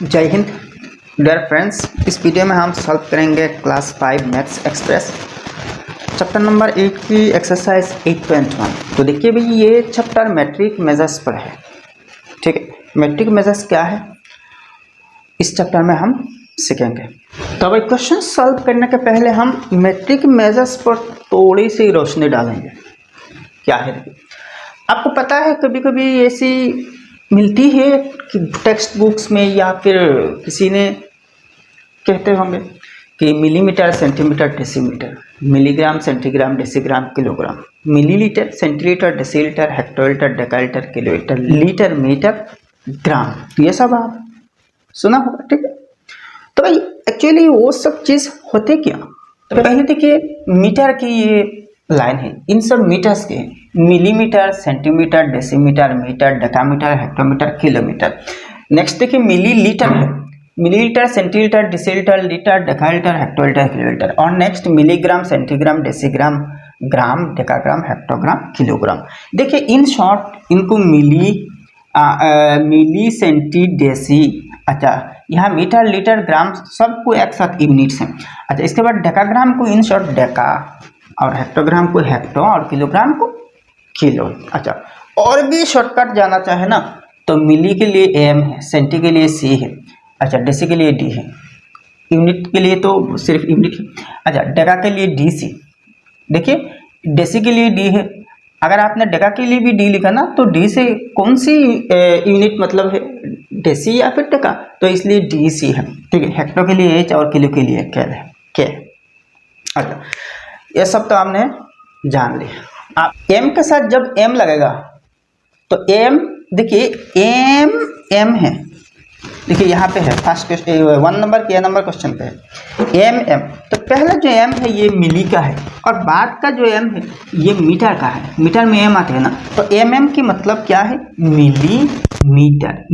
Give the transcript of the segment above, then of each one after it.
जय Hind dear friends. इस video में हम सॉल्व करेंगे class 5 maths express chapter number 8 की एक्सरसाइज 8.1। तो देखिए भाई, ये चैप्टर मैट्रिक मेजर्स पर है। ठीक है, मैट्रिक मेजर्स क्या है इस चैप्टर में हम सीखेंगे। तो भाई क्वेश्चन सॉल्व करने के पहले हम मैट्रिक मेजर्स पर थोड़ी सी रोशनी डालेंगे। क्या है, आपको पता है कभी कभी ऐसी मिलती है कि टेक्स्ट बुक्स में या फिर किसी ने कहते होंगे कि millimetre, centimetre, decimetre, milligram, centigram, decigram, kilogram, millilitre, centilitre, decilitre, hectolitre, decalitre, kilolitre, litre, metre, gram. तो ये सब आप सुना होगा। ठीक है, तो भाई एक्चुअली वो सब चीज़ होते क्या। तो पहले देखिए, मीटर की ये लाइन है, इन सब मीटर्स के millimetre, centimetre, decimetre, metre, decametre, hectometre, kilometre. Next देखिए मिलीलीटर है, millilitre, centilitre, decilitre, litre, decalitre, hectolitre, kilolitre. और next milligram, centigram, decigram, gram, decagram, hectogram, kilogram. देखिए इन शॉर्ट इनको मिली, सेंटी, डेसी, अच्छा यहाँ मीटर, लीटर, ग्राम सबको एक साथ यूनिट्स हैं। अच्छा इसके बाद डेकाग्राम को इन शॉर्ट डेका, और हेक्टोग्राम को हेक्टो, और किलोग्राम को किलो। अच्छा और भी शॉर्टकट जाना चाहे ना तो मिली के लिए एम है, सेंटी के लिए सी है, अच्छा डेसी के लिए डी है, यूनिट के लिए तो सिर्फ यूनिट है। अच्छा डेका के लिए डी सी, देखिए डेसी के लिए डी है। अगर आपने डेका के लिए भी डी लिखा ना तो डी से कौन सी यूनिट मतलब है, डेसी या फिर डेका, तो इसलिए डी सी है। ठीक है, हेक्टो के लिए एच और किलो के लिए कैल है के। अच्छा ये सब तो आपने जान लिया। आप एम के साथ जब एम लगेगा तो एम, देखिए एम है, देखिए यहाँ पे है फर्स्ट क्वेश्चन 1 नंबर के नंबर क्वेश्चन पे है एम। तो पहला जो एम है ये मिली का है, और बाद का जो एम है ये मीटर का है। मीटर में एम आते हैं ना, तो एम की मतलब क्या है, मिलीमीटर,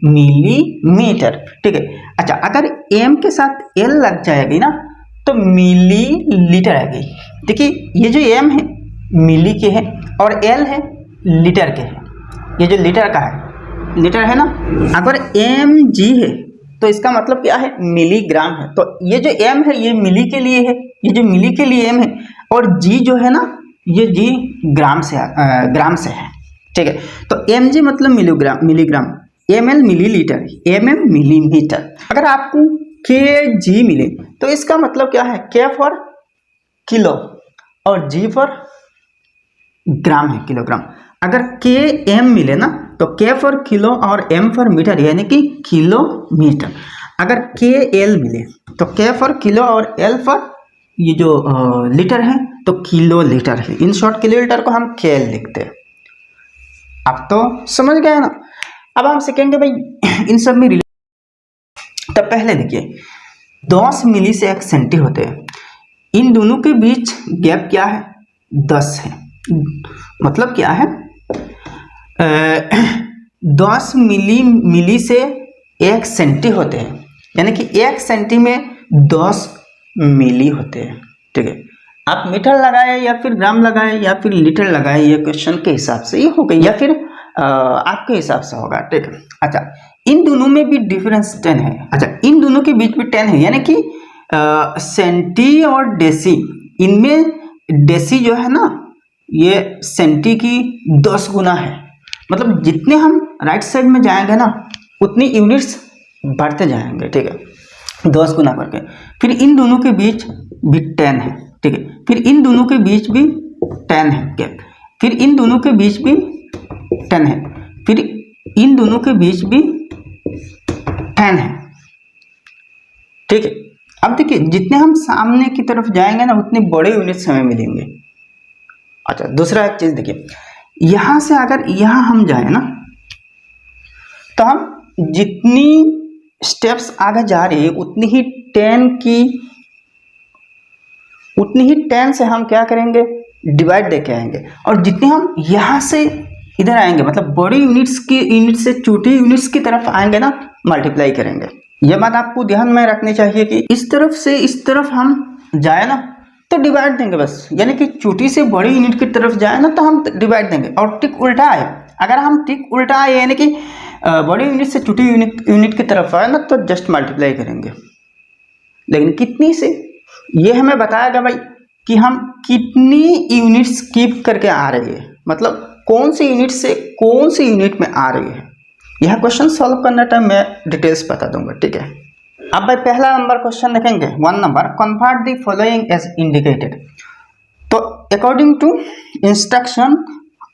मिलीमीटर। ठीक है, अच्छा अगर एम के साथ एल लग जाएगी ना तो मिलीलीटर आएगी। देखिए ये जो एम है मिली के है और एल है लीटर के है। ये जो लीटर का है, लीटर है ना, अगर एम जी है तो इसका मतलब क्या है, मिलीग्राम है। तो ये जो एम है ये मिली के लिए है, ये जो मिली के लिए एम है, और जी जो है ना ये जी ग्राम से है। ठीक है, तो एम जी मतलब milligram, M L millilitre, M M millimetre. अगर आपको के जी मिले तो इसका मतलब क्या है, के फॉर किलो और जी फॉर ग्राम है, किलोग्राम। अगर के एम मिले ना तो के फॉर किलो और एम फॉर मीटर, यानी कि किलोमीटर। अगर के एल मिले तो के फॉर किलो और एल फॉर ये जो लीटर है तो किलो लीटर है। इन शॉर्ट किलो लीटर को हम के एल लिखते हैं। अब तो समझ गए ना। अब हम सीखेंगे भाई इन सब में। तो पहले देखिए 10 मिली से 1 सेंटी होते हैं, इन दोनों के बीच गैप क्या है, 10 है। मतलब क्या है, 10 मिली से 1 सेंटी होते हैं, यानी कि 1 सेंटी में 10 मिली होते हैं। ठीक है, आप मीटर लगाए या फिर ग्राम लगाए या फिर लीटर लगाए, ये क्वेश्चन के हिसाब से ये होगा या फिर आपके हिसाब से होगा। ठीक है, अच्छा इन दोनों में भी डिफरेंस 10 है। अच्छा इन दोनों के बीच में 10 है, यानी कि सेंटी और डेसी, इनमें डेसी जो है ना ये सेंटी की 10 गुना है। मतलब जितने हम राइट साइड में जाएंगे ना उतनी यूनिट्स बढ़ते जाएंगे। ठीक है, 10 गुना करके। फिर इन दोनों के बीच भी 10 है। ठीक है, फिर इन दोनों के बीच भी 10 है गैप, फिर इन दोनों के बीच भी 10 है, फिर इन दोनों के बीच भी 10 है। ठीक है, अब देखिए जितने हम सामने की तरफ जाएंगे ना उतने बड़े यूनिट्स हमें मिलेंगे। अच्छा दूसरा एक चीज देखिए, यहां से अगर यहां हम जाए ना तो हम जितनी स्टेप्स आगे जा रहे हैं उतनी ही 10 से हम क्या करेंगे, डिवाइड देके आएंगे। और जितने हम यहाँ से इधर आएंगे मतलब बड़ी यूनिट से छोटी यूनिट्स की तरफ आएंगे ना, मल्टीप्लाई करेंगे। यह बात आपको ध्यान में रखनी चाहिए कि इस तरफ से इस तरफ हम जाए ना तो डिवाइड देंगे बस, यानी कि छोटी से बड़ी यूनिट की तरफ जाए ना तो हम डिवाइड देंगे। और टिक उल्टा आए, अगर हम टिक उल्टा आए यानी कि बड़ी यूनिट से छोटी यूनिट की तरफ आए ना तो जस्ट मल्टीप्लाई करेंगे, लेकिन कितनी से ये हमें बताएगा भाई कि हम कितनी यूनिट स्किप करके आ रहे हैं, मतलब कौन सी यूनिट से कौन सी यूनिट में आ रही है। यह क्वेश्चन सॉल्व करने टाइम मैं डिटेल्स बता दूंगा, ठीक है। अब भाई पहला नंबर क्वेश्चन देखेंगे, 1 number, convert the following as indicated. तो अकॉर्डिंग टू इंस्ट्रक्शन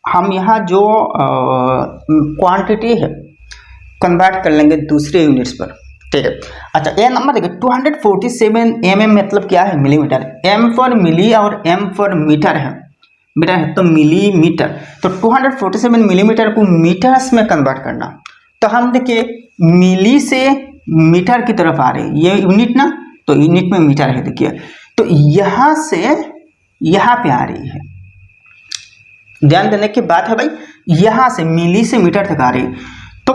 हम यहाँ जो क्वांटिटी है कन्वर्ट कर लेंगे दूसरे यूनिट्स पर, ठीक है। अच्छा ये नंबर देखिए 247 mm मतलब क्या है, मिलीमीटर। m फॉर मिली और m फॉर मीटर है, मीटर है तो मिलीमीटर। तो 247 मिलीमीटर को मीटर्स में कन्वर्ट करना, तो हम देखिए मिली से मीटर की तरफ आ रही है, ये यूनिट ना, तो यूनिट में मीटर है देखिए, तो यहाँ से यहाँ पे आ रही है। ध्यान देने की बात है भाई, यहाँ से मिली से मीटर तक आ रही है। तो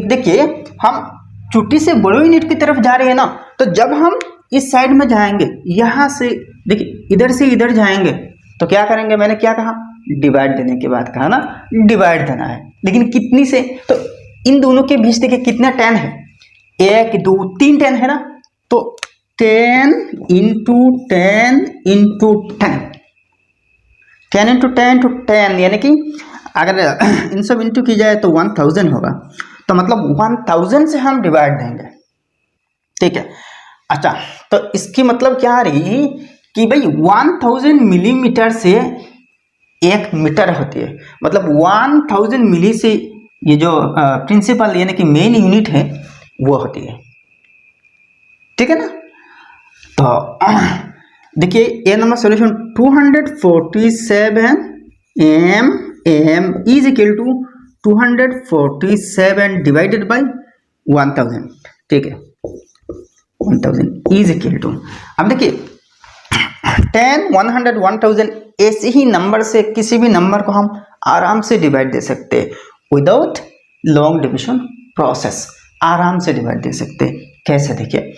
देखिए हम छोटी से बड़ी यूनिट की तरफ जा रहे हैं ना, तो जब हम इस साइड में जाएंगे, यहाँ से देखिए इधर से इधर जाएंगे तो क्या करेंगे, मैंने क्या कहा, डिवाइड देने की बात कहा ना, डिवाइड देना है, लेकिन कितनी से, तो इन दोनों के बीच देखिए कितना 10 है, 1 2 3 10 है ना, तो 10 इंटू 10 इंटू 10, 10 इंटू 10 टू 10, यानी कि अगर इन सब इंटू की जाए तो 1000 होगा, तो मतलब 1000 से हम डिवाइड देंगे, ठीक है। अच्छा तो इसकी मतलब क्या आ रही कि भाई 1000 मिलीमीटर से 1 मीटर होती है, मतलब 1000 मिली से ये जो प्रिंसिपल यानी कि मेन यूनिट है वो होती है, ठीक है ना। तो देखिए ये number solution 247 mm is equal to 247 divided by 1000, ठीक है, 1000 इज इक्वल टू, अब देखिए 10 100 1000 ऐसे ही नंबर से किसी भी नंबर को हम आराम से डिवाइड दे सकते हैं विदाउट लॉन्ग डिविजन प्रोसेस, आराम से डिवाइड दे सकते हैं। कैसे देखिए,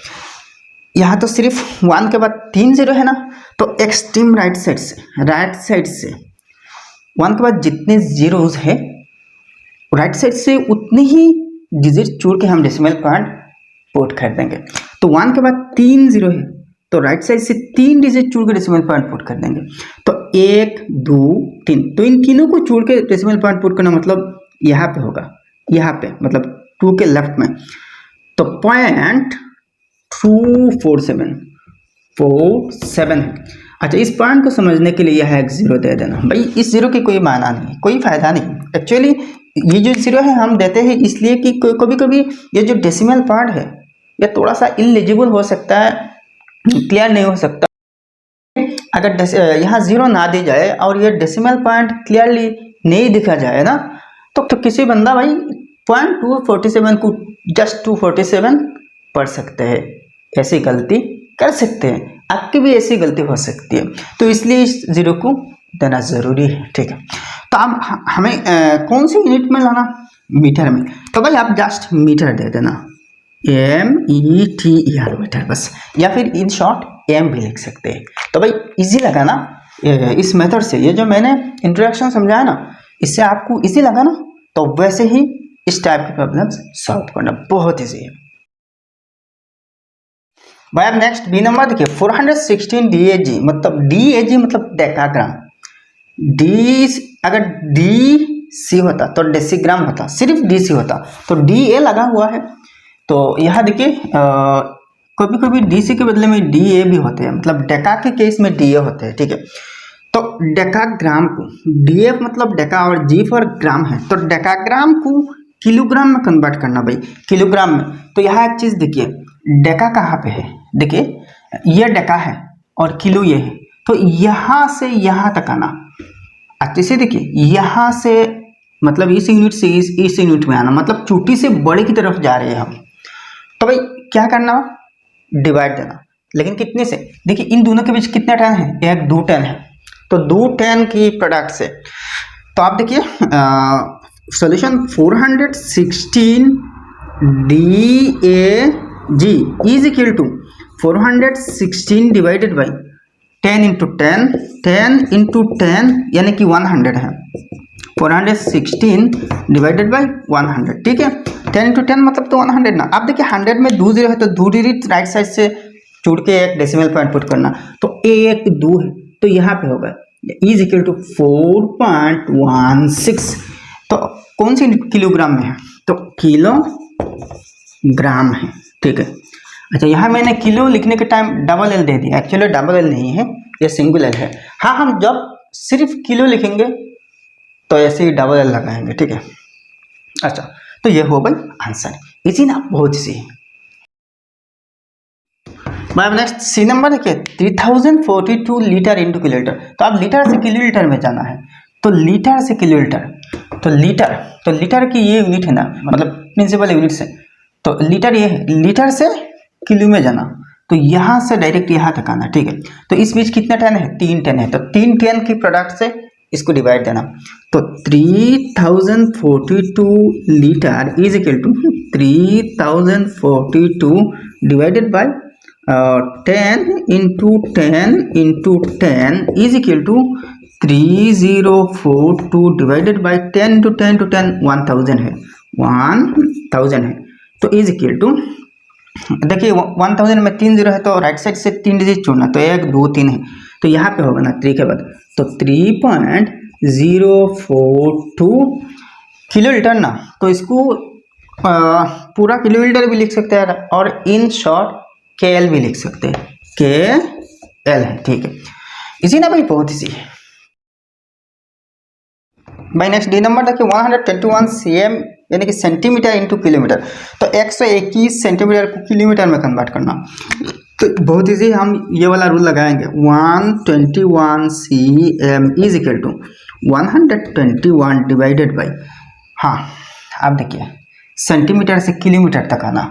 यहाँ तो सिर्फ 1 के बाद 3 0 है ना, तो एक्सट्रीम राइट साइड से 1 के बाद जितने जीरोस है राइट साइड से उतने ही डिजिट छोड़ के हम डेसिमल पॉइंट पुट कर देंगे। तो 1 के बाद 3 0 है तो राइट साइड से 3 डिजिट छोड़ के डेसिमल पॉइंट पुट कर देंगे, तो 1 2 3, तो इन तीनों को छोड़ के डेसिमल पॉइंट पुट करना मतलब यहाँ पे होगा, यहाँ पे मतलब 2 के लेफ्ट में, तो 0.247 है। अच्छा इस पॉइंट को समझने के लिए यह एक 0 दे देना, भाई इस 0 की कोई मायना नहीं, कोई फायदा नहीं। एक्चुअली ये जो 0 है हम देते हैं इसलिए कि कभी कभी ये जो डेसिमल पॉइंट है ये थोड़ा सा इलिजिबल हो सकता है, क्लियर नहीं हो सकता। अगर यहाँ 0 ना दी जाए और ये डेसिमल पॉइंट क्लियरली नहीं दिखा जाए ना, तो किसी बंदा भाई 0.247 को जस्ट 247 पढ़ सकते हैं, ऐसी गलती कर सकते हैं, आपकी भी ऐसी गलती हो सकती है, तो इसलिए इस 0 को देना जरूरी है, ठीक है। तो अब हमें कौन सी यूनिट में लाना, मीटर में, तो भाई आप जस्ट मीटर दे देना, METER मीटर बस, या फिर इन शॉर्ट M भी लिख सकते हैं। तो भाई इजी लगा ना इस मेथड से, ये जो मैंने इंट्रोडक्शन समझाया ना इससे आपको इजी लगा ना, तो वैसे ही इस टाइप के प्रॉब्लम्स सॉल्व करना बहुत इजी है भाई। अब नेक्स्ट बी नंबर देखिए 416 DAG, मतलब DAG मतलब डेकाग्राम, अगर DC होता तो डेसीग्राम होता, सिर्फ DC होता तो DA लगा हुआ है, तो यहाँ देखिए कभी कभी DC के बदले में DA भी होते हैं, मतलब डेका के केस में DA होते हैं, ठीक है। तो डेकाग्राम को DF मतलब डेका और G फॉर ग्राम है, तो डेकाग्राम को किलोग्राम में कन्वर्ट करना भाई, किलोग्राम में। तो यहाँ एक चीज देखिए, डेका कहाँ पे है, देखिए ये डेका है और किलो ये है, तो यहाँ से यहाँ तक आना, अच्छे से देखिए यहाँ से मतलब इस यूनिट से इस यूनिट में आना, मतलब छोटी से बड़े की तरफ जा रहे हैं हम, तो भाई क्या करना, डिवाइड देना, लेकिन कितने से, देखिए इन दोनों के बीच कितना 10 है, 1 2 10 है, तो 2 10 की प्रोडक्ट से, तो आप देखिए solution 416 DAG is equal to 416 divided by 10 into 10 10 into 10 यानी कि 100 है, 416 डिवाइडेड बाई 100, ठीक है। 10 into 10 मतलब तो 100 ना। आप देखिए 100 में 2 जीरो है तो 2 डिजिट राइट साइड से जुड़ के एक डेसिमल पॉइंट पुट करना, तो 1 2 है तो यहाँ पे होगा इज इक्वल टू 4.16। तो कौन सी किलोग्राम में है, तो किलोग्राम है, ठीक है। अच्छा, यहाँ मैंने किलो लिखने के टाइम डबल एल दे दिया, एक्चुअली डबल एल नहीं है, ये सिंगल एल है। हाँ, हम जब सिर्फ किलो लिखेंगे तो ऐसे ही डबल एल लगाएंगे, ठीक है। अच्छा, तो ये हो गई आंसर, इसी ना बहुत सी। अब नेक्स्ट सी नंबर देखिए 3042 लीटर इंटू किलोलीटर। तो अब लीटर से किलोलीटर में जाना है, तो लीटर से किलोलीटर, तो लीटर की ये यूनिट है ना, मतलब प्रिंसिपल यूनिट से, तो लीटर ये है, लीटर से किलो में जाना, तो यहाँ से डायरेक्ट यहाँ तक आना, ठीक है। तो इस बीच कितना 10 है, 3 10 है, तो 3 10 की प्रोडक्ट से इसको डिवाइड देना, तो 3042 litre is equal to 3042 divided by 10 into 10 into 10 is equal to 3042 divided by 10 into 10 into 10 1000 है, 1000 है, तो इज इक्वल टू, देखिए 1000 में 3 जीरो है तो राइट साइड से 3 डिजिट छोड़ना, तो 1 2 3 है, तो यहाँ पे होगा ना 3 के बाद, तो 3.042 किलोलीटर ना, तो इसको पूरा किलोलीटर भी लिख सकते हैं और इन शॉर्ट KL भी लिख सकते हैं, KL है, ठीक है। इसी ना भाई बहुत इजी है भाई। नेक्स्ट डी नंबर देखिए 121 cm यानी कि सेंटीमीटर इंटू किलोमीटर, तो 121 सेंटीमीटर को किलोमीटर में कन्वर्ट करना, तो बहुत इजी, हम ये वाला रूल लगाएंगे, 121 cm is equal to 121 divided by, हाँ आप देखिए सेंटीमीटर से किलोमीटर तक आना,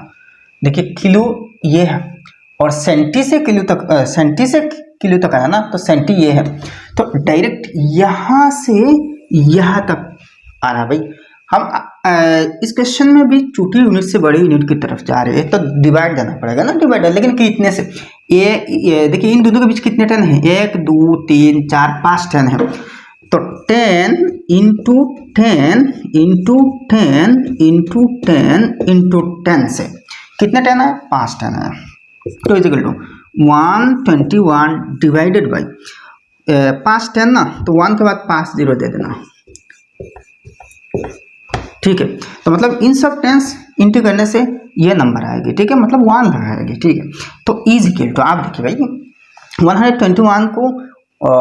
देखिए किलो ये है और सेंटी से किलो तक, सेंटी से किलो तक आना ना, तो सेंटी ये है, तो डायरेक्ट यहाँ से यहाँ तक आना भाई। हम इस क्वेश्चन में भी छोटी यूनिट से बड़ी यूनिट की तरफ जा रहे हैं, तो डिवाइड देना पड़ेगा ना, डिवाइड, लेकिन कितने से, ये देखिए इन दोनों के बीच कितने 10 है, 1 2 3 4 5 10 है, तो 10 इंटू 10 इंटू 10 इंटू 10 इंटू 10 से कितना 10 है, 5 10 है, तो is equal to 121 divided by 5 10 ना, तो 1 के बाद 5 जीरो दे देना, ठीक है। तो मतलब इन सब टेंस इंटू करने से ये नंबर आएगी, ठीक है, मतलब 1 लगाएगी, ठीक है। तो इज इक्वल टू, आप देखिए भाई 121 को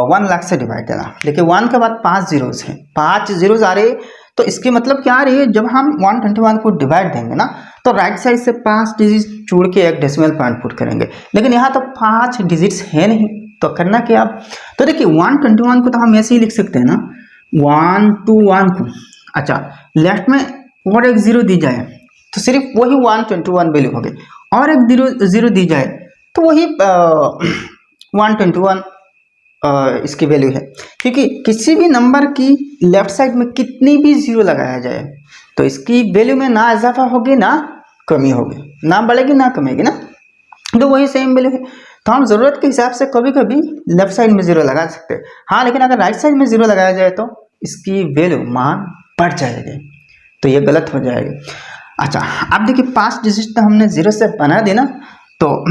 1 लाख से डिवाइड देना, देखिए 1 के बाद 5 जीरोज है, 5 जीरोज आ रहे हैं, तो इसकी मतलब क्या आ रही है, जब हम 121 को डिवाइड देंगे ना, तो राइट साइड से 5 डिजिट जोड़ के एक डेसिमल पॉइंट पुट करेंगे, लेकिन यहाँ तो 5 डिजिट्स है नहीं, तो करना क्या आप, तो देखिए 121 को तो हम ऐसे ही लिख सकते हैं ना, 121 को, अच्छा लेफ्ट में और एक जीरो दी जाए तो सिर्फ वही 121 वैल्यू हो गई, और एक जीरो दी जाए तो वही 121 इसकी वैल्यू है, क्योंकि किसी भी नंबर की लेफ्ट साइड में कितनी भी जीरो लगाया जाए तो इसकी वैल्यू में ना इजाफा होगी ना कमी होगी, ना बढ़ेगी ना कमेगी ना, तो वही सेम वैल्यू है। तो हम ज़रूरत के हिसाब से कभी कभी लेफ्ट साइड में जीरो लगा सकते हैं, हाँ, लेकिन अगर राइट साइड में जीरो लगाया जाए तो इसकी वैल्यू मान बढ़ जाएगी, तो ये गलत हो जाएगी। अच्छा, अब देखिए 5 डिजिट तो हमने जीरो से बना दी ना, तो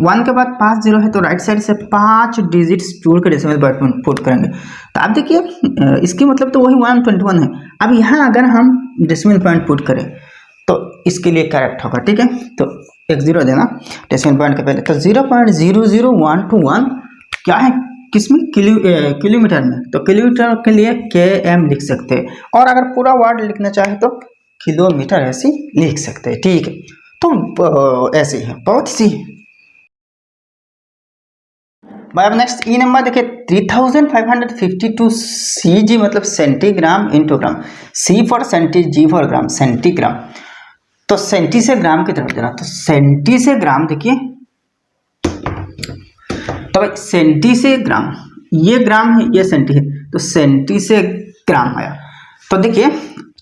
1 के बाद 5 जीरो है, तो राइट साइड से 5 डिजिट्स जोड़ के डेसिमल पॉइंट पुट करेंगे, तो आप देखिए इसकी मतलब तो वही 121 है। अब यहाँ अगर हम डेसिमल पॉइंट पुट करें तो इसके लिए करेक्ट होगा, ठीक है, तो एक जीरो देना डेसिमल पॉइंट के पहले, तो 0.00121 क्या है किसमें, किलोमीटर में, तो किलोमीटर के लिए km लिख सकते हैं, और अगर पूरा वर्ड लिखना चाहे तो किलोमीटर ऐसे लिख सकते हैं, ठीक है। तो ऐसे ही है, बहुत सी भाई। अब नेक्स्ट ई नंबर देखिए 3552 cg मतलब centigram into gram, C for centi, G for gram, centigram, तो सेंटी से ग्राम की तरफ जाना, तो सेंटी से ग्राम देखिए, तो भाई सेंटी से ग्राम, ये ग्राम है ये सेंटी है, तो सेंटी से ग्राम आया, तो देखिए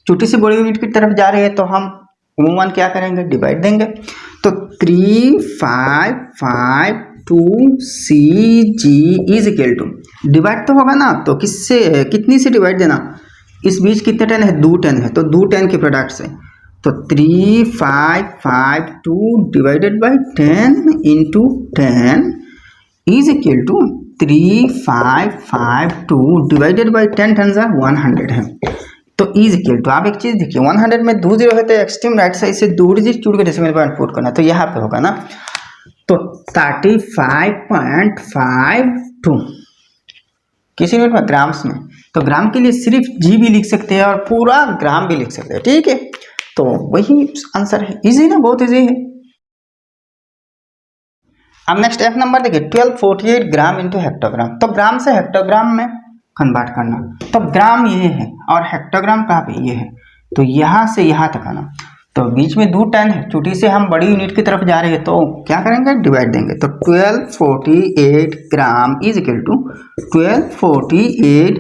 छोटी सी बड़ी यूनिट की तरफ जा रही है, तो हम उमूमन क्या करेंगे, डिवाइड देंगे, तो 3552 cg is equal to, divide तो होगा ना, तो किससे कितनी से डिवाइड देना, इस बीच कितने 10 है, 2 10 है, तो 2 10 के प्रोडक्ट से, तो 3552 divided by 10 into 10 is equal to 3552 divided by 10 10 100 है, तो इज इक्वल टू, आप एक चीज देखिए 100 में 2 जीरो है तो एक्सट्रीम राइट साइड से 2 डिजिट जोड़ के डेसिमल पॉइंट पुट करना, तो यहाँ पे होगा ना, तो 35.52 किस यूनिट में, ग्राम्स में, तो ग्राम के लिए सिर्फ जी भी लिख सकते हैं और पूरा ग्राम भी लिख सकते हैं, ठीक है, तो वही आंसर है। इजी ना, बहुत इजी है। अब नेक्स्ट एक नंबर देखिए 1248 ग्राम इंटू हेक्टोग्राम, तो ग्राम से हेक्टोग्राम में कन्वर्ट करना, तो ग्राम ये है और हेक्टोग्राम कहाँ पे, ये है, तो यहाँ से यहाँ तक आना, तो बीच में 2 10 है, छोटी से हम बड़ी यूनिट की तरफ जा रहे हैं, तो क्या करेंगे, डिवाइड देंगे, तो 1248 gram is equal to 1248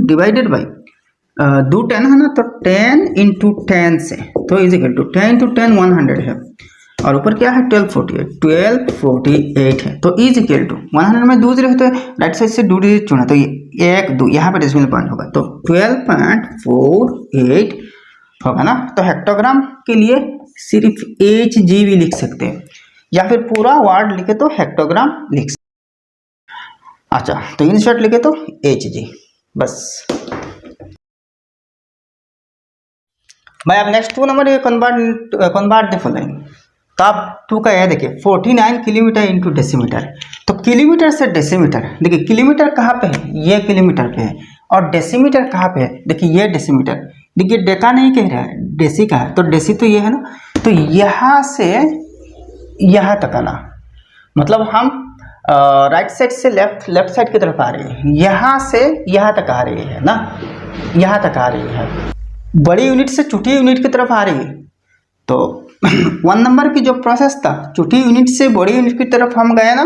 divided by 2 10 है ना, तो 10 इंटू 10 से, तो इज इक्वल टू 10 इंटू 10 100 है, और ऊपर क्या है 1248 है, तो इज इक्वल टू 100 में 2 जीरो है, तो राइट साइड से 2 डिजिट चुना, तो ये 1 2 यहाँ पे डेसिमल पॉइंट होगा, तो 12.48 होगा ना, तो हेक्टोग्राम के लिए सिर्फ एच जी भी लिख सकते हैं, या फिर पूरा वर्ड लिखे तो हेक्टोग्राम लिख सकते, अच्छा, तो इन शॉर्ट लिखे तो एच जी, बस। भाई अब नेक्स्ट 2 नंबर ये कन्वर्ट द फॉलोइंग, तो आप 2 का यह देखिए 49 किलोमीटर इंटू डेसीमीटर, तो किलोमीटर से डेसीमीटर, देखिए किलोमीटर कहाँ पे है, ये किलोमीटर पे है, और डेसीमीटर कहाँ पे है, देखिए ये डेसीमीटर, देखिए डेका नहीं कह रहा है, डेसी का है, तो डेसी तो ये है ना, तो यहाँ से यहाँ तक आना, मतलब हम राइट साइड से लेफ्ट साइड की तरफ आ रही है, यहाँ से यहाँ तक आ रही है ना, यहाँ तक आ रही है, बड़ी यूनिट से छोटी यूनिट की तरफ आ रही है, तो 1 नंबर की जो प्रोसेस था, छोटी यूनिट से बड़ी यूनिट की तरफ हम गए ना,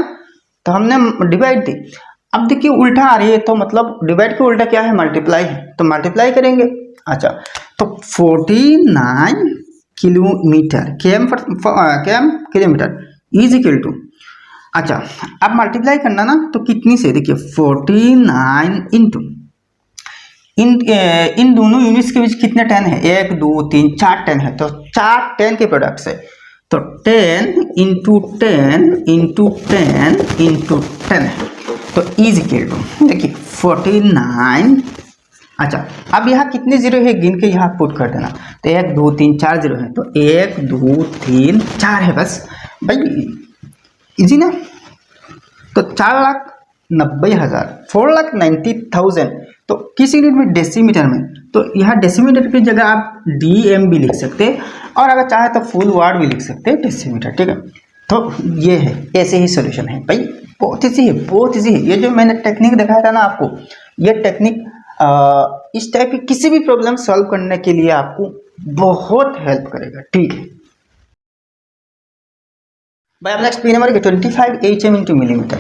तो हमने डिवाइड दी, अब देखिए उल्टा आ रही है, तो मतलब डिवाइड के उल्टा क्या है, मल्टीप्लाई है, तो मल्टीप्लाई करेंगे, अच्छा, तो 49 किलोमीटर केम किलोमीटर इज इक्वल टू, अच्छा अब मल्टीप्लाई करना ना, तो कितनी से, देखिए 49 इंटू इन दोनों यूनिट्स के बीच कितने 10 है, 1 2 3 4 10 है, तो 4 10 के प्रोडक्ट से, तो 10 इंटू 10 इंटू 10 इंटू 10 है, तो इज इक्वल टू, देखिए 49, अच्छा अब यहाँ कितने जीरो है गिन के यहाँ पुट कर देना, तो 1 2 3 4 जीरो है, तो 1 2 3 4 है, बस भाई इजी ना, तो 4,90,000 4,90,000, तो किस यूनिट में, डेसीमीटर में, तो यहाँ डेसीमीटर की जगह आप डीएम भी लिख सकते हैं, और अगर चाहे तो फुल वर्ड भी लिख सकते हैं डेसीमीटर, ठीक है, तो ये है, ऐसे ही सोल्यूशन है भाई, बहुत ईजी है, बहुत ईजी है, ये जो मैंने टेक्निक दिखाया था ना आपको, ये टेक्निक इस टाइप की किसी भी प्रॉब्लम सॉल्व करने के लिए आपको बहुत हेल्प करेगा, ठीक है भाई। अब next P number 25 HM into millimetre,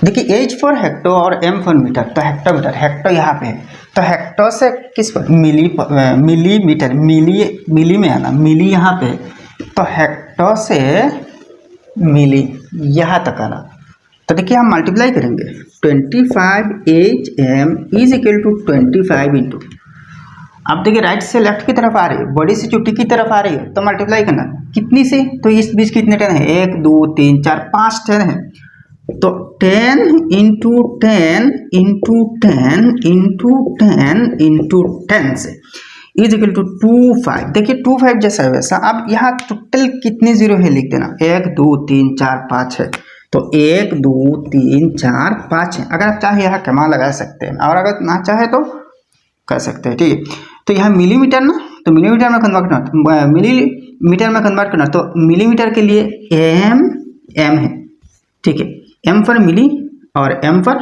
देखिए H फॉर हेक्टो और M फॉर मीटर, तो हेक्टोमीटर, हेक्टो यहाँ पे है, तो हेक्टो से किस पर, मिलीमीटर, मिली में आना, मिली यहाँ पे, तो हेक्टो से मिली यहाँ तक आना, तो देखिए हम मल्टीप्लाई करेंगे, 25 HM is equal to 25 into, अब देखिए राइट से लेफ्ट की तरफ आ रही है, बड़ी से छोटी की तरफ आ रही है, तो मल्टीप्लाई करना कितनी से, तो इस बीच कितने 10 है, 1 2 3 4 5 10 है, तो 10 इंटू 10 इंटू 10 इंटू 10 इंटू 10 से इज इक्वल टू 25, देखिए 25 जैसा है वैसा, अब यहाँ टोटल कितने जीरो है लिख देना, 1 2 3 4 5 है, तो 1 2 3 4 5 है, अगर आप चाहे यहाँ कमा लगा सकते हैं, और अगर ना चाहे तो कर सकते हैं, ठीक है, तो यहाँ मिलीमीटर ना, तो मिलीमीटर में कन्वर्ट करना, मिलीमीटर में कन्वर्ट करना, तो मिलीमीटर के लिए एम है, ठीक है, एम फॉर मिली और एम फॉर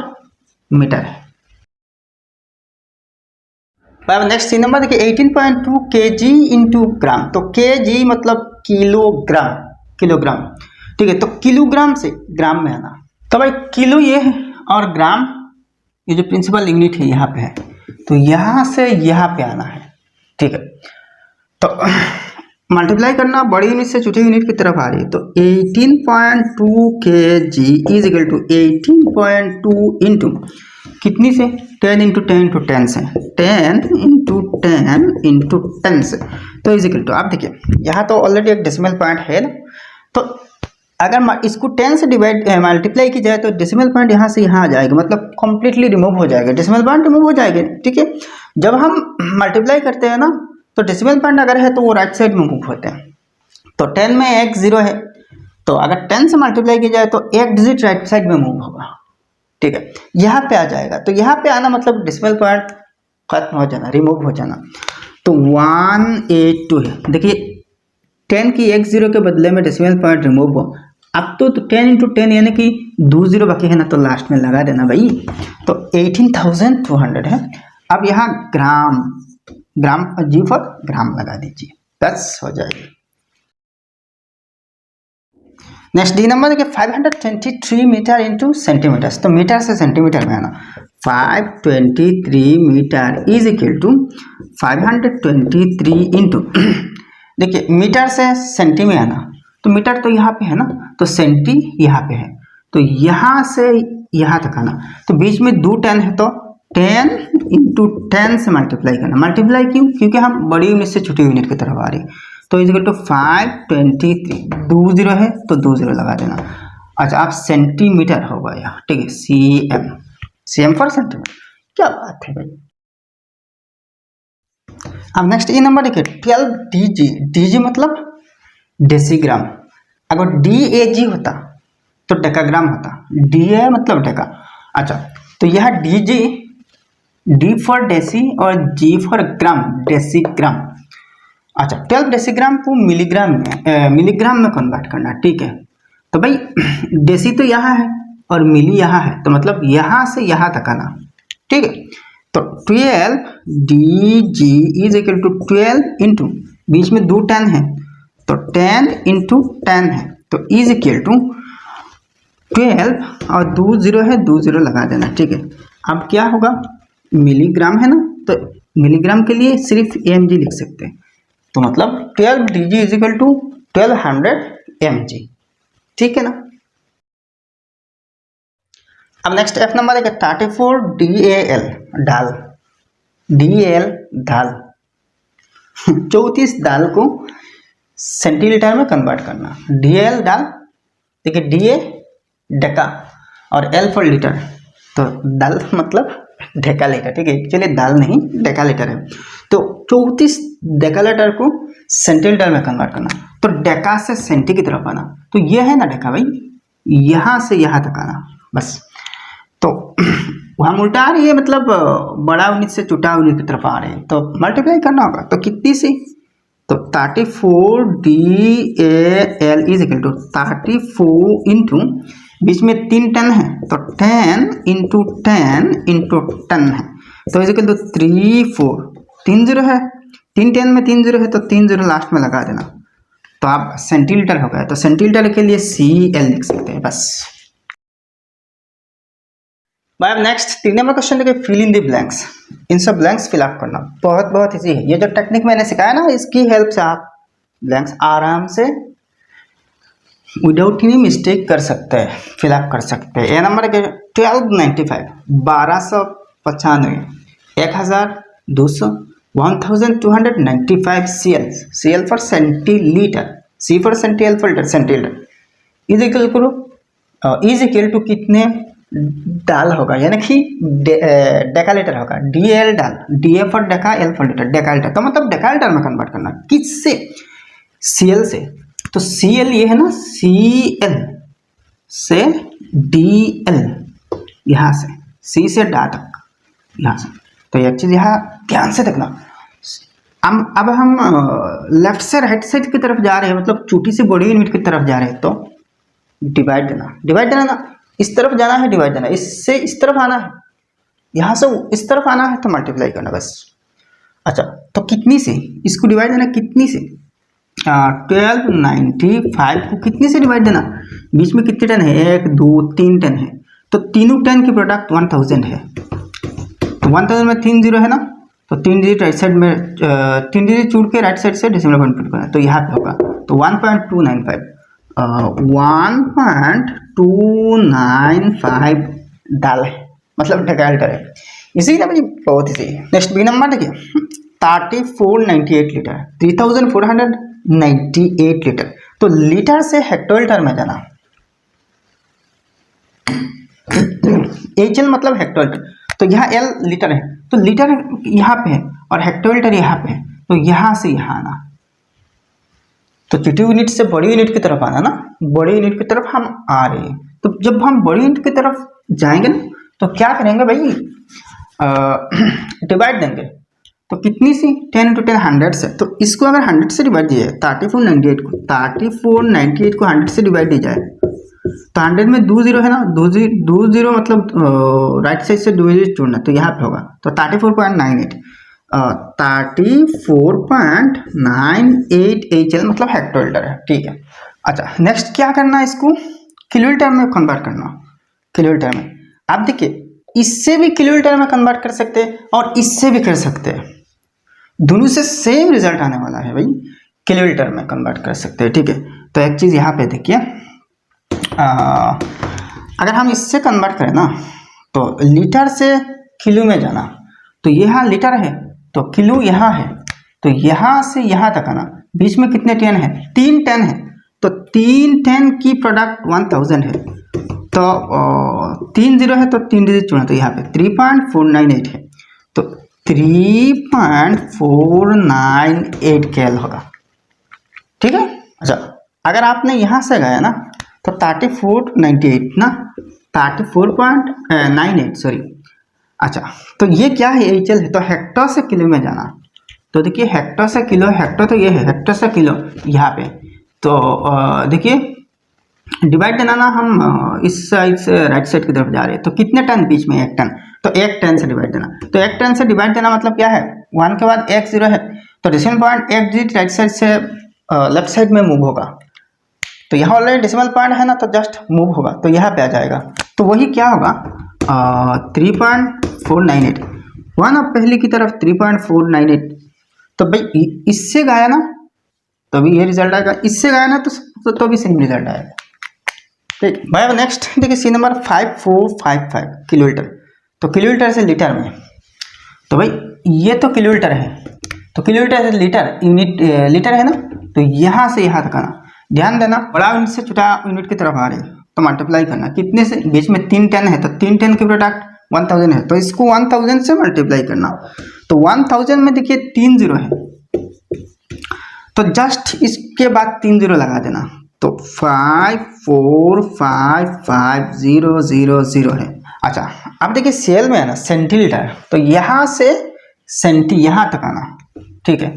मीटर है। नेक्स्ट सी नंबर देखिए 18.2 kg इंटू ग्राम, तो kg मतलब किलोग्राम, ठीक है, तो किलोग्राम से ग्राम में आना, तो भाई किलो ये है और ग्राम ये जो प्रिंसिपल यूनिट है यहाँ पे है, तो यहाँ से यहाँ पे आना है, ठीक है, तो मल्टीप्लाई करना, बड़ी यूनिट से छोटी यूनिट की तरफ आ रही है, तो 18.2 kg is equal to 18.2 into कितनी से 10 इंटू 10 इंटू 10 से 10 इंटू 10 इंटू 10 से तो इज इक्वल टू, आप देखिए यहाँ तो ऑलरेडी एक डेसिमल पॉइंट है ना, तो अगर इसको 10 से डिवाइड मल्टीप्लाई की जाए तो डेसिमल पॉइंट यहाँ से यहाँ आ जाएगा, मतलब कम्प्लीटली रिमूव हो जाएगा, डेसिमल पॉइंट रिमूव हो जाएगा। ठीक है, जब हम मल्टीप्लाई करते हैं ना तो डेसिमल पॉइंट अगर है तो वो राइट साइड में मूव होते हैं। तो 10 में एक 0 है, तो अगर 10 से मल्टीप्लाई की जाए तो एक डिजिट राइट साइड में मूव होगा। ठीक है, यहाँ पे आ जाएगा, तो यहाँ पे आना मतलब डेसिमल पॉइंट खत्म हो जाना, रिमूव हो जाना। तो 182 है, देखिए 10 की एक 0 के बदले में डेसिमल पॉइंट रिमूव हो। अब तो 10 इंटू 10 यानी कि 2 0 बाकी है ना, तो लास्ट में लगा देना भाई। तो 18,200 है। अब यहाँ ग्राम, ग्राम जी फॉर ग्राम लगा दीजिए, 10 हो जाएगी। नेक्स्ट डी नंबर देखिए 523 मीटर इंटू सेंटीमीटर, तो मीटर से सेंटीमीटर में आना। 523 metre is equal to 523 into देखिए मीटर से सेंटी में आना, तो मीटर तो यहाँ पे है ना, तो सेंटी यहाँ पे है, तो यहाँ से यहाँ तक आना, तो बीच में 2 10 है, तो 10 इंटू 10 से मल्टीप्लाई करना। मल्टीप्लाई क्यों? क्योंकि हम बड़ी यूनिट से छोटी यूनिट की तरफ आ रही, तो इज इक्वल टू 523, 2 0 है तो 2 0 लगा देना। अच्छा, आप सेंटीमीटर होगा यहाँ, ठीक है, cm, cm फॉर सेंटीमीटर, क्या बात है भाई। अब नेक्स्ट ये नंबर देखिए 12 dg, dg मतलब डेसीग्राम, अगर DAG होता तो डेकाग्राम होता, DA मतलब डेका। अच्छा, तो यह DG, D फॉर डेसी और G फॉर ग्राम, डेसीग्राम। अच्छा, 12 डेसीग्राम को मिलीग्राम में कन्वर्ट करना। ठीक है, तो भाई डेसी तो यहाँ है और मिली यहाँ है, तो मतलब यहाँ से यहाँ तक आना। ठीक है, तो 12 DG is equal to 12 into, बीच में 2 10 है, तो 10 इंटू 10 है, तो इज इक्वल टू 12 और 2 0 है, 2 0 लगा देना। ठीक है, अब क्या होगा, मिलीग्राम है ना, तो मिलीग्राम के लिए सिर्फ mg लिख सकते हैं, तो मतलब 12 dg is equal to 1200 mg। ठीक है ना। अब नेक्स्ट एफ नंबर है 34 DAL, डाल, DAL दाल 34 दाल को सेंटीलीटर में कन्वर्ट करना। DAL दाल, देखिए DA डेका और L फॉर लीटर, तो दाल मतलब डेका लीटर। ठीक है, एक्चुअली दाल नहीं डेका लीटर है, तो 34 डेका लीटर को सेंटीलीटर में कन्वर्ट करना, तो डेका से सेंटी की तरफ आना, तो ये है ना डेका भाई, यहाँ से यहाँ तक आना बस। तो वहाँ उल्टा आ रही है, मतलब बड़ा यूनिट से छोटा यूनिट की तरफ आ रहे हैं, तो मल्टीप्लाई करना होगा, तो कितनी सी, तो 34 DAL is equal to 34 into, बीच में 3 10 है, तो 10 इंटू 10 इंटू 10 है, तो इज इक्वल टू 34, 3 0 है, 3 10 में 3 0 है, तो 3 0 लास्ट में लगा देना, तो आप सेंटीलीटर हो गया, तो सेंटीलीटर के लिए CL लिख सकते हैं बस। भाई नेक्स्ट 3 नंबर क्वेश्चन देखिए फिल इन द ब्लैंक्स, इन सब ब्लैंक्स फिल अप करना बहुत इजी है। ये जो टेक्निक मैंने सिखाया ना, इसकी हेल्प से आप ब्लैंक्स आराम से विदाउट एनी मिस्टेक कर सकते हैं, फिलअप कर सकते हैं। ये नंबर है 1295, 1295, 1200, 1295 CL, CL for centilitre, C for centi, L for centilitre, is equal करो, इज इक्वल टू कितने डाल होगा, यानी कि डेकालीटर होगा, DL डाल, DA for deca, L for litre, decalitre, तो मतलब डेकालीटर में कन्वर्ट करना, किससे, CL से, तो CL ये है ना, CL से DL, यहाँ से C से डा तक, यहाँ से, तो ये चीज़ यहाँ ध्यान से देखना। अब हम लेफ्ट से राइट साइड की तरफ जा रहे हैं, मतलब छोटी से बड़ी यूनिट की तरफ जा रहे हैं, तो डिवाइड देना ना, इस तरफ जाना है डिवाइड देना, इससे इस तरफ आना है, यहाँ से इस तरफ आना है, तो मल्टीप्लाई करना बस। अच्छा, तो कितनी से इसको डिवाइड देना, कितनी से, 1295 को कितने से डिवाइड देना, बीच में कितने 10 है, 1 2 3 10 है, तो तीनों 10 की प्रोडक्ट 1000 है, तो 1000 में 3 0 है ना, तो 3 डिजिट राइट साइड में 3 डिजिट छोड़ के राइट साइड से डेसिमल पॉइंट पुट करना, तो यहाँ पे होगा, तो 1.295 1.295 डाल है, मतलब डेकाल्टर है। इसी ना भाई बहुत ही सही। नेक्स्ट बी नंबर देखिए 3498 लीटर, 3498 लीटर। तो लीटर से हेक्टोलीटर में जाना, HL मतलब हेक्टोलीटर, तो यहाँ L लीटर है, तो लीटर यहाँ पे है और हेक्टोलीटर यहाँ पे है, तो यहाँ से यहाँ आना, तो छोटी यूनिट से बड़ी यूनिट की तरफ आना ना, बड़ी यूनिट की तरफ हम आ रहे हैं। तो जब हम बड़ी यूनिट की तरफ जाएंगे ना तो क्या करेंगे भाई, डिवाइड देंगे। तो कितनी सी 10 × 10 100 से, तो इसको अगर 100 से डिवाइड दिया है 3498 को 100 से डिवाइड दिया जाए तो 100 में 2 जीरो है ना, 2 जीरो मतलब राइट साइड से 2 जीरो जोड़ना, तो यहाँ पे होगा तो 34.98 34.98 HL मतलब हेक्टोलीटर है। ठीक है, अच्छा नेक्स्ट क्या करना है, इसको किलोलीटर में कन्वर्ट करना। किलोलीटर में आप देखिए इससे भी किलोलीटर में कन्वर्ट कर सकते हैं और इससे भी कर सकते हैं, दोनों से सेम रिजल्ट आने वाला है भाई, किलोलीटर में कन्वर्ट कर सकते हैं। ठीक है, तो एक चीज़ यहाँ पे देखिए, अगर हम इससे कन्वर्ट करें ना तो लीटर से किलो में जाना, तो यहाँ लीटर है तो किलो यहाँ है, तो यहाँ से यहाँ तक आना, बीच में कितने 10 है, 3 10 है, तो 3 10 की प्रोडक्ट 1000 है, तो 3 जीरो है तो 3 डिजिट जोड़ना, तो यहाँ पे 3.498 है, तो 3.498 KL होगा। ठीक है, अच्छा अगर आपने यहाँ से गया ना तो 3498 ना 34.98 सॉरी, अच्छा तो ये क्या है, HL है, तो हेक्टर से किलो में जाना, तो देखिए हेक्टर से किलो, हेक्टर तो ये है, हेक्टर से किलो यहाँ पे, तो देखिए डिवाइड देना ना, हम इस साइड से राइट साइड की तरफ जा रहे हैं, तो कितने टन बीच में 1 टन, तो 1 टन से डिवाइड देना, तो 1 टन से डिवाइड देना मतलब क्या है, 1 के बाद 1 जीरो है, तो decimal point 1 digit right side से लेफ्ट साइड में मूव होगा, तो यहाँ ऑलरेडी डेसिमल पॉइंट है ना, तो जस्ट मूव होगा, तो यहाँ पे आ जाएगा, तो वही क्या होगा 3.498, 1 अब पहले की तरफ 3.498, तो भाई इससे गया ना तो भी ये रिजल्ट आएगा, इससे गया ना तो भी सेम रिजल्ट आएगा। ठीक भाई, अब नेक्स्ट देखिए सी नंबर 5455 किलोलीटर, तो किलोलीटर से लीटर में, तो भाई ये तो किलोलीटर है, तो किलोलीटर से लीटर यूनिट लीटर है ना, तो यहाँ से यहाँ तक आना, ध्यान देना बड़ा यूनिट से छोटा यूनिट की तरफ आ रहे हैं तो मल्टीप्लाई करना, कितने से, बीच में 3 10 है, तो 3 10 की प्रोडक्ट 1000 है, तो इसको 1000 से मल्टीप्लाई करना, तो 1000 में देखिए 3 जीरो है, तो जस्ट इसके बाद 3 जीरो लगा देना, तो 545500 है। अच्छा अब देखिए सेल में है ना सेंटीलीटर, तो यहाँ से सेंटी यहाँ तक आना, ठीक है,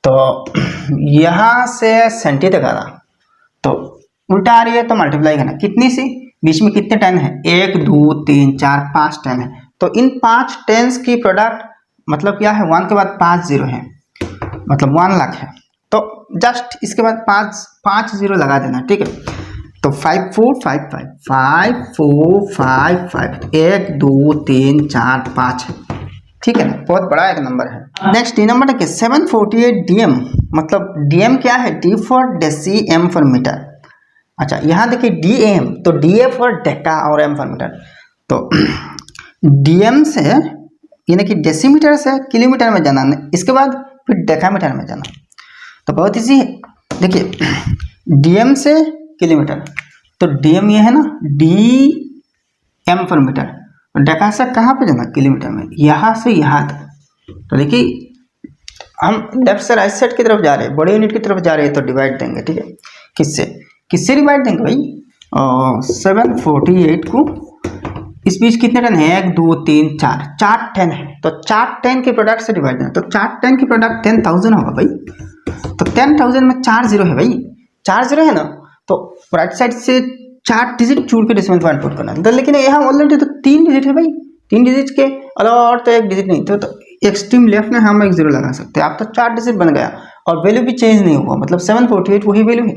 तो यहाँ से सेंटी तक आना, तो उल्टा आ रही है तो मल्टीप्लाई करना, कितनी सी, बीच में कितने 10 है, 1 2 3 4 5 10 है, तो इन 5 10s की प्रोडक्ट मतलब क्या है, 1 के बाद 5 जीरो है, मतलब 1 लाख है, तो जस्ट इसके बाद 5 जीरो लगा देना। ठीक है, तो 5455 1 2 3 4 5 है। ठीक है ना, बहुत बड़ा एक नंबर है। नेक्स्ट डी नंबर देखिए 748 DM, मतलब DM क्या है, D for deci, M for metre. अच्छा यहाँ देखिए DAM, तो DA फॉर डेका और M फॉर मीटर, तो DM से यानी कि डेसीमीटर से किलोमीटर में जाना, इसके बाद फिर डेकामीटर में जाना, तो बहुत इजी है। देखिए DM से किलोमीटर, तो DM ये है ना, DM फॉर मीटर, डेका से कहाँ पे जाना, किलोमीटर में, यहाँ से यहाँ तक, तो देखिए हम लेफ्ट से राइट साइड की तरफ जा रहे हैं, बड़े यूनिट की तरफ जा रहे हैं, तो डिवाइड देंगे। ठीक है, किससे डिवाइड देंगे भाई, 748 को इस बीच कितने टन है, 1 2 3 4 10 है, तो 4 10 के प्रोडक्ट से डिवाइड देना, तो 4 10 की प्रोडक्ट 10,000 होगा भाई, तो 10,000 में 4 जीरो है भाई, 4 जीरो है ना, तो राइट साइड से 4 डिजिट छोड़ के डेसिमल पॉइंट पुट करना, तो लेकिन यहाँ ऑलरेडी तो 3 डिजिट है भाई, 3 डिजिट के अलावा और तो 1 डिजिट नहीं, तो एक्सट्रीम लेफ्ट में हम 1 जीरो लगा सकते हैं, आप तो 4 डिजिट बन गया और वैल्यू भी चेंज नहीं हुआ, मतलब 748 वही वैल्यू है,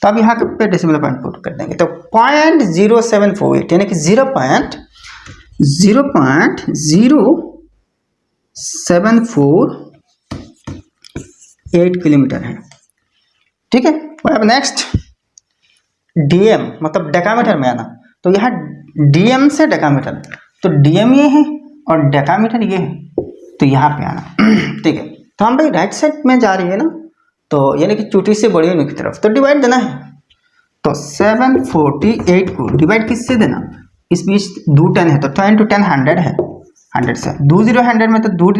तो आप यहाँ पे डेसिमल पॉइंट पुट कर देंगे, तो 0.0748 यानी कि 0.074 किलोमीटर है। ठीक है, अब नेक्स्ट DM मतलब डेकामीटर में आना, तो यहाँ DM से डेकामीटर, तो डीएम ये है और डेकामीटर ये है, तो यहाँ पे आना। ठीक है, तो हम भाई राइट साइड में जा रही है ना, तो यानी कि छोटी से बड़ी यूनिट की तरफ, तो डिवाइड देना है। तो 748 को डिवाइड किससे देना, इस बीच 2 10 है तो 10 × 10 100 है, 100 से 2 0 100 में तो 2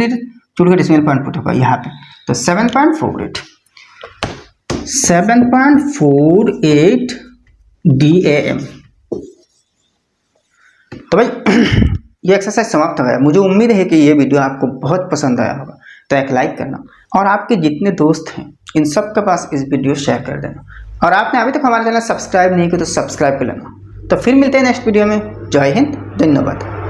चुड़ के डिसिमल पॉइंट पुट होगा यहाँ पे, तो 7.48 DAM। तो भाई ये एक्सरसाइज समाप्त हो गया। मुझे उम्मीद है कि ये वीडियो आपको बहुत पसंद आया होगा, तो एक लाइक करना और आपके जितने दोस्त हैं इन सब के पास इस वीडियो शेयर कर देना। और आपने अभी तक हमारा चैनल सब्सक्राइब नहीं किया तो सब्सक्राइब कर लेना। तो फिर मिलते हैं नेक्स्ट वीडियो में। जय हिंद, धन्यवाद।